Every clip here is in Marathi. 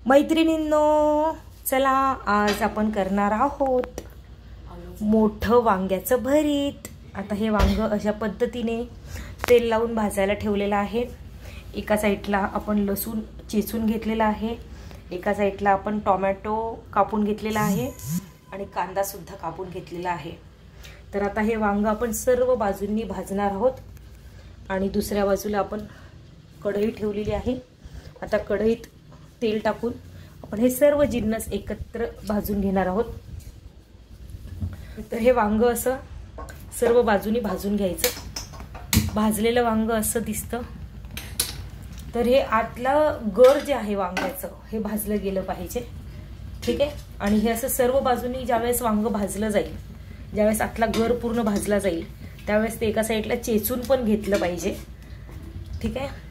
मैत्रिणींनो, चला आज आपण करणार आहोत मोठं वांग्याचं भरीत। आता हे वांग अशा पद्धतीने तेल लावून भाजायला ठेवलेलं आहे। एका साईडला आपण लसूण चेचून घेतलेला आहे, एका साईडला आपण टोमॅटो कापून घेतलेला आहे आणि कांदा सुद्धा कापून घेतलेला आहे। तर आता हे वांग आपण सर्व बाजूंनी भाजणार आहोत आणि दुसऱ्या बाजूला आपण कढई ठेवलेली आहे। आता कढईत तेल टाकून आपण हे सर्व जिन्नस एकत्र भाजून घेणार आहोत। तर हे वांग असं सर्व बाजूनी भाजून घ्यायचं। भाजलेलं वांग असं दिसतं, तर हे आतलं गर जे आहे वांग्याचं हे भाजलं गेलं पाहिजे, ठीक आहे। आणि हे असं सर्व बाजूनी ज्यावेळेस वांग भाजलं जाईल, ज्यावेळेस आतला गर पूर्ण भाजला जाईल, त्यावेळेस ते एका साईडला चेचून पण घेतलं पाहिजे, ठीक आहे।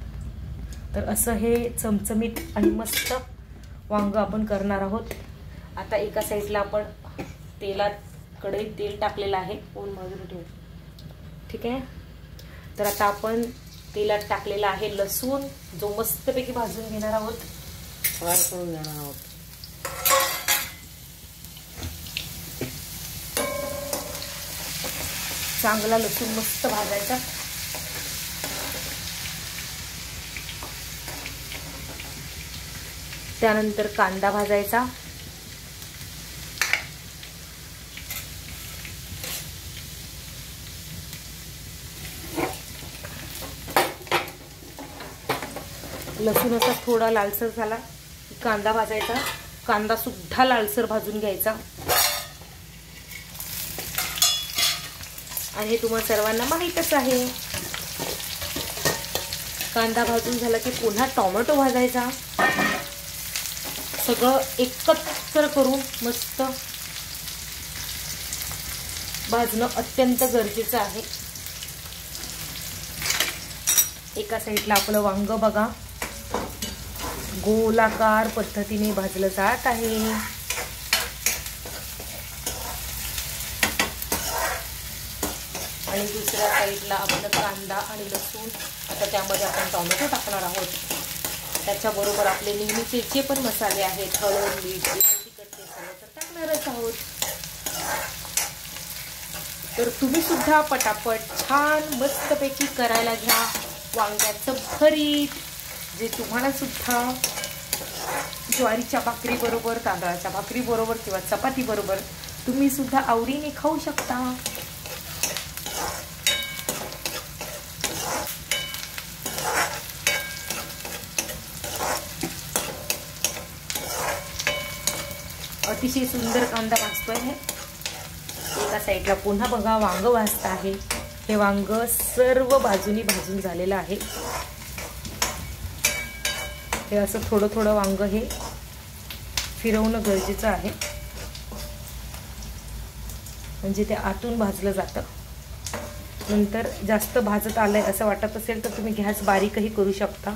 तर असं हे चमचमीत आणि मस्त वांग आपण करणार आहोत। आता एका साईडला आपण तेलात कढईत तेल टाकलेलं आहे, ओन बाजूला ठेव, ठीक आहे। तर आता आपण तेलात टाकलेला आहे लसूण, जो मस्तपैकी भाजून घेणार आहोत, फ्राय करून घेणार आहोत। चांगला लसूण मस्त भाजायचा। त्यानंतर कांदा भाजायचा, लसूण असा थोडा लालसर झाला की कांदा भाजायचा। कांदा सुद्धा लालसर भाजून घ्यायचा आणि हे तुम्हाला सर्वांना माहीतच आहे। कांदा भाजून झाला की पुन्हा टोमॅटो भाजायचा। सगळं एकत्र करून मस्त भाजणं अत्यंत गरजेचं आहे। एका साईडला आपलं वांग बघा गोलाकार पद्धतीने भाजलं जात आहे। आणि दुसऱ्या साईडला आपलं कांदा आणि लसूण, आता त्यामध्ये आपण टोमॅटो टाकणार आहोत। त्याच्याबरोबर आपले नेहमीचे जे पण मसाले आहेत, हळद, मीठ, तिखट, ते सर्व तर टाकणारच आहोत। तर तुम्ही सुद्धा पटापट छान मस्तपैकी करायला घ्या वांग्याचं भरीत, जे तुम्हाला सुद्धा ज्वारीच्या भाकरी बरोबर, तांदळाच्या भाकरी बरोबर किंवा चपाती बरोबर तुम्ही सुद्धा आवडीने खाऊ शकता। अतिशय सुंदर कांदा भाजतोय आहे। एका साईडला पुन्हा बघा वांग भाजत आहे। हे वांग सर्व बाजूनी भाजून झालेलं आहे। हे असं थोडं थोडं वांग हे फिरवणं गरजेचं आहे, म्हणजे ते आतून भाजलं जातं। नंतर जास्त भाजत आलंय असं वाटत असेल तर तुम्ही गॅस बारीकही करू शकता।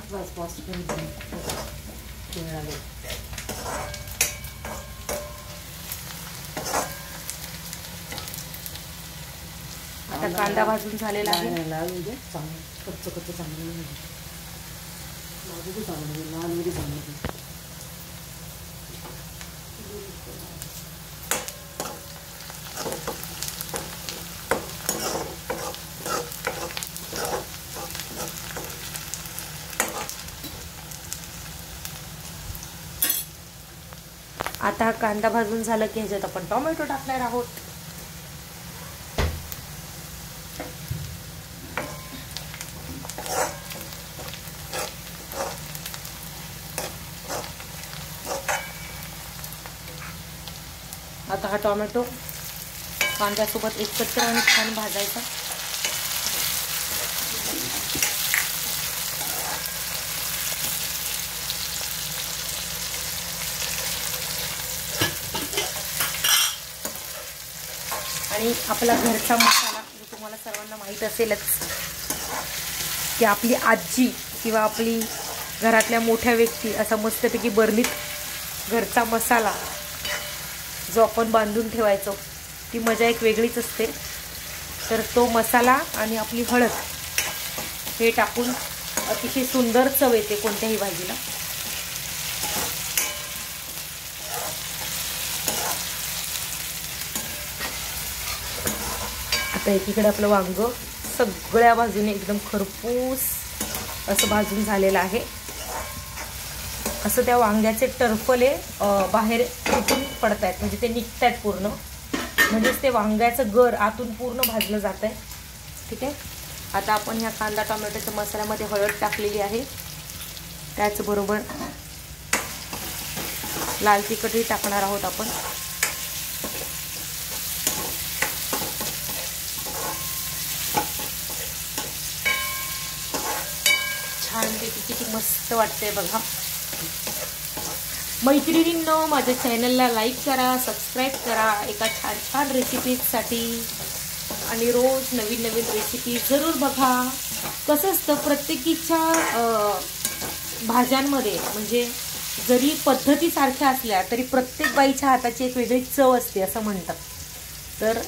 आता कांदा भाजून झालेला आहे। आता कांदा भाजून झाला की ह्याच्यात आपण टोमॅटो टाकणार आहोत। आता हा टोमॅटो कांद्यासोबत एकत्र आणि छान भाजायचा। आणि आपला घरचा मसाला जो तुम्हाला सर्वांना माहीत असेलच की आपली आजी किंवा आपली घरातल्या मोठ्या व्यक्ती असा मस्तपैकी बर्नीत घरचा मसाला जो आपण बांधून ठेवायचो, ती मजा एक वेगळीच असते। तर तो मसाला आणि आपली हळद हे टाकून अतिशय सुंदर चव येते कोणत्याही भाजीला। तर एकीकडे आपलं वांग सगळ्या बाजूने एकदम खरपूस असं भाजून झालेलं आहे. असं त्या वांग्याचे टरफले बाहेर फुटून पडत आहेत, म्हणजे ते निघत आहेत पूर्ण, म्हणजेच ते वांग्याचं गर आतून पूर्ण भाजलं जात आहे. ठीक आहे. आता आपण ह्या कांदा टोमॅटोच्या मसाल्यामध्ये हळद टाकलेली आहे, त्याचबरोबर लाल तिखटही टाकणार आहोत आपण. छानपैकी किती मस्त वाटतंय बघा. मैत्रिणींनो, माझ्या चॅनलला लाईक करा, सबस्क्राईब करा एका छान छान रेसिपीजसाठी, आणि रोज नवीन नवीन रेसिपी जरूर बघा. कसं असतं प्रत्येकीच्या भाज्यांमध्ये, म्हणजे जरी पद्धती सारख्या असल्या तरी प्रत्येक बाईच्या हाताची एक वेगळी चव असते असं म्हणतात. तर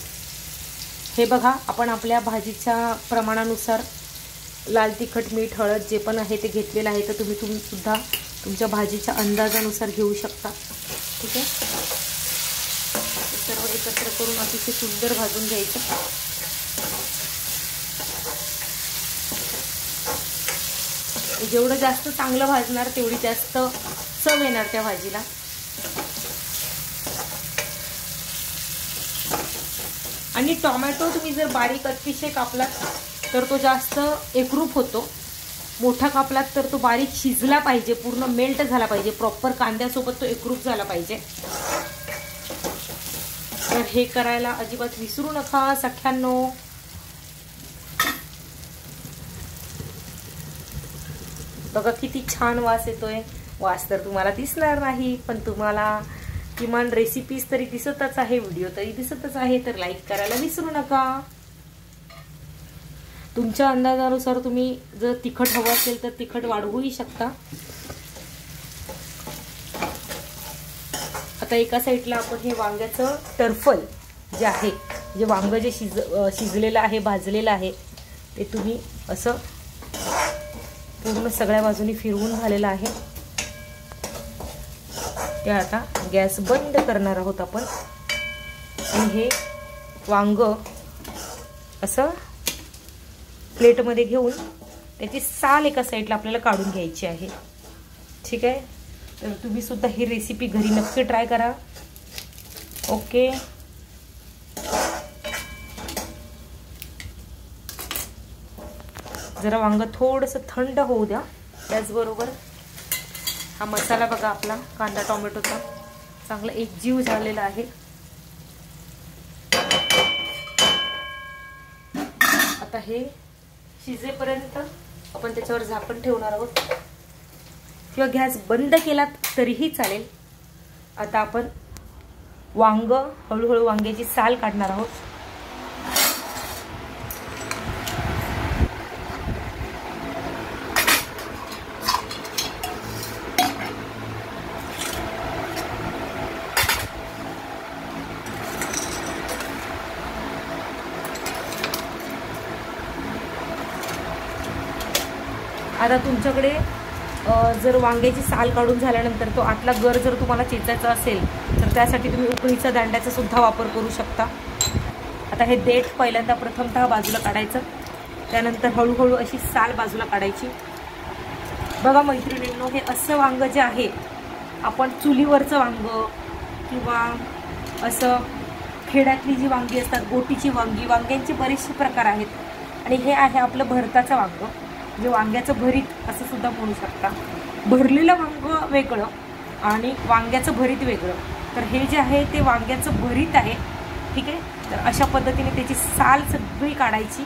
हे बघा, आपण आपल्या भाजीच्या प्रमाणानुसार लाल तिखट, मीठ, हळद जे पण आहे ते घेतलेलं आहे. तर तुम्ही सुद्धा तुमच्या भाजीच्या अंदाजानुसार घेऊ शकता. ठीक आहे. सर्व एकत्र करून अतिशय सुंदर भाजून घ्यायचं. जेवढं जास्त चांगलं भाजणार तेवढी जास्त चव येणार त्या भाजीला. आणि टोमॅटो तुम्ही जर बारीक अतिशय कापलात तर तो जास्त एकरूप होतो. मोठा कापलात तर तो बारीक शिजला पाहिजे, पूर्ण मेल्ट झाला पाहिजे, प्रॉपर कांद्यासोबत तो एकरूप झाला पाहिजे. तर हे करायला अजिबात विसरू नका सख्यांनो. बघा किती छान वास येतोय. वास तर तुम्हाला दिसणार नाही, पण तुम्हाला किमान रेसिपीज तरी दिसतच आहे, व्हिडिओ तरी दिसतच आहे. तर लाईक करायला विसरू नका. तुमच्या अंदाजानुसार तुम्ही जर तिखट हवं असेल तर तिखट वाढवूही शकता. आता एका साईडला आपण हे वांग्याचं टरफल जे आहे, जे वांग जे शिजलेलं आहे, भाजलेलं आहे, ते तुम्ही असं पूर्ण सगळ्या बाजूनी फिरवून झालेलं आहे. ते आता गॅस बंद करणार आहोत आपण. आणि हे वांग असं प्लेटमध्ये घेऊन त्याची साल एका साईडला आपल्याला काढून घ्यायची आहे. ठीक आहे. तर तुम्ही सुद्धा ही रेसिपी घरी नक्की ट्राय करा. ओके. जरा वांग थोडंसं थंड होऊ द्या. त्याचबरोबर हा मसाला बघा आपला कांदा टोमॅटोचा चांगला एकजीव झालेला आहे. आता हे शिजेपर्यंत आपण त्याच्यावर झाकण ठेवणार आहोत, किंवा गॅस बंद केलात तरीही चालेल. आता आपण वांग हळूहळू वांग्याची साल काढणार आहोत. आता तुमच्याकडे जर वांग्याची साल काढून झाल्यानंतर तो आतला गर जर तुम्हाला चेचायचा असेल तर त्यासाठी तुम्ही उकळीच्या दांड्याचा सुद्धा वापर करू शकता. आता हे देठ पहिल्यांदा प्रथमतः बाजूला काढायचं, त्यानंतर हळूहळू अशी साल बाजूला काढायची. बघा मैत्रिणींनो, हे असं वांग जे आहे, आपण चुलीवरचं वांग किंवा असं खेड्यातली जी वांगी असतात, गोटीची वांगी, वांग्यांचे बरेचसे प्रकार आहेत. आणि हे आहे आपलं भरताचं वांग, जे वांग्याचं भरीत असं सुद्धा म्हणू शकता. भरलेलं वांग वेगळं आणि वांग्याचं भरीत वेगळं. तर हे जे आहे ते वांग्याचं भरीत आहे. ठीक आहे. तर अशा पद्धतीने त्याची साल सगळी काढायची,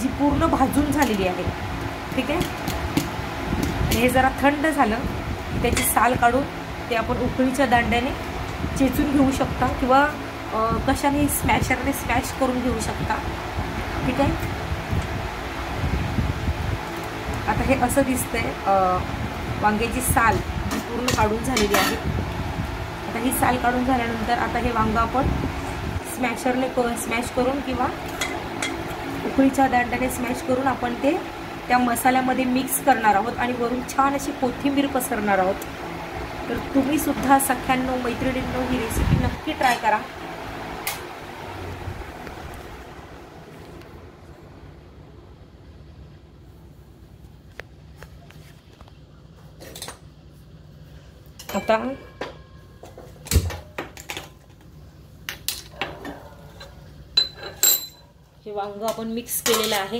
जी पूर्ण भाजून झालेली आहे. ठीक आहे. हे जरा थंड झालं त्याची साल काढून ते आपण उकळीच्या दांड्याने चेचून घेऊ शकता, किंवा कशाने स्मॅशरने स्मॅश करून घेऊ शकता. ठीक आहे. आता हे असं दिसतंय वांग्याची साल जी पूर्ण काढून झालेली आहे. आता ही साल काढून झाल्यानंतर आता हे वांग आपण स्मॅशरने स्मॅश करून किंवा उकळीच्या दांड्याने स्मॅश करून आपण ते त्या मसाल्यामध्ये मिक्स करणार आहोत आणि वरून छान अशी कोथिंबीर पसरणार आहोत. तर तुम्ही सुद्धा सख्यांनो, मैत्रिणींनो, ही रेसिपी नक्की ट्राय करा. आता हे वांग आपण मिक्स केलेलं आहे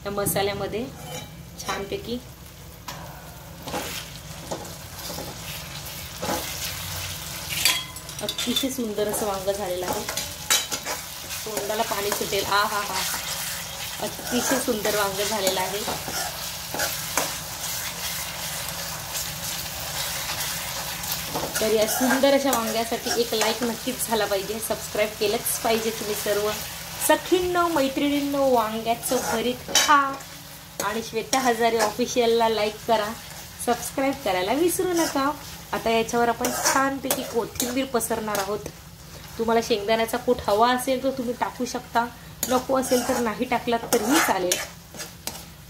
या मसाल्यामध्ये छानपैकी. अतिशय सुंदर असं वांग झालेलं आहे. तोंडाला पाणी सुटेल. आ हा हा, अतिशय सुंदर वांग झालेलं आहे. तर या सुंदर अशा वांग्यासाठी एक लाईक नक्कीच झाला पाहिजे. सबस्क्राईब केलंच पाहिजे तुम्ही सर्व. सखींनो, मैत्रिणींनो, वांग्याचं भरीत खा आणि श्वेता हजारे ऑफिशियलला लाईक करा, सबस्क्राईब करायला विसरू नका. आता याच्यावर आपण छानपैकी कोथिंबीर पसरणार आहोत. तुम्हाला शेंगदाण्याचा कूट हवा असेल तर तुम्ही टाकू शकता, नको असेल तर नाही टाकलात तरीही चालेल.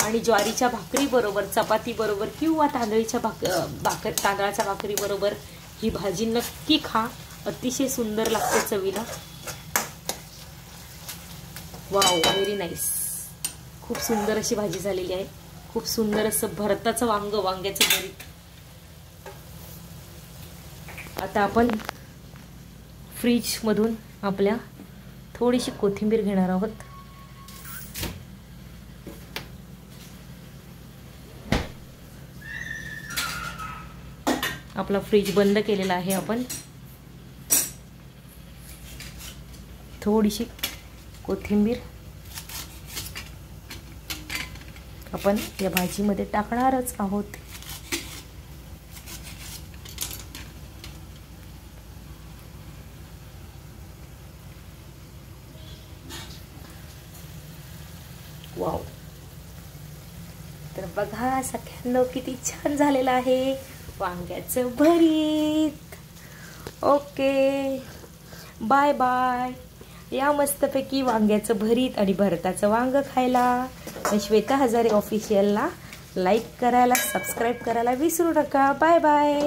आणि ज्वारीच्या भाकरी बरोबर, चपाती बरोबर किंवा तांदळाच्या भाकरी बरोबर ही भाजी नक्की खा. अतिशय सुंदर लागते चवीला. Wow, very nice. खूप सुंदर अशी भाजी झालेली आहे. खूप सुंदर असं भरताचं वांग, वांग्याचं भरीत. आता आपण फ्रीज मधून आपल्या थोडीशी कोथिंबीर घेणार आहोत. आपला फ्रीज बंद केलेला आहे आपण. थोडीशी कोथिंबीर आपण या भाजीमध्ये टाकणारच आहोत. वाव, तर बघा सगळ्यांना किती छान झालेलं आहे वांग्याचं भरीत. Okay, bye bye. या मस्तपैकी वांग्याचं भरीत आणि भरताचं वांग खायला. श्वेता हजारे ऑफिशियलला लाईक करायला, सबस्क्राईब करायला विसरू नका. Bye bye.